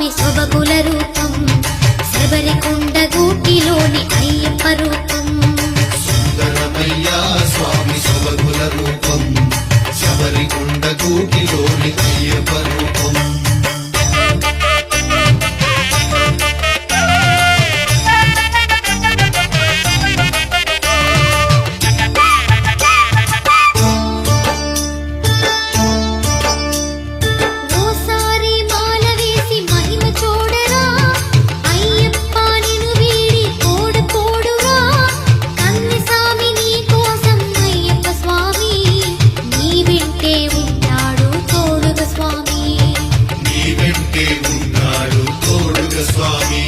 స్వామి సొబగుల రూపం శబరికొండ గూటిలోని అయ్యప్ప రూపం సుందరమయ్యా స్వామి సొబగుల రూపం శబరికొండ గూటిలోని అయ్యప్ప రూపం ఉన్నాడు తోడుగ స్వామి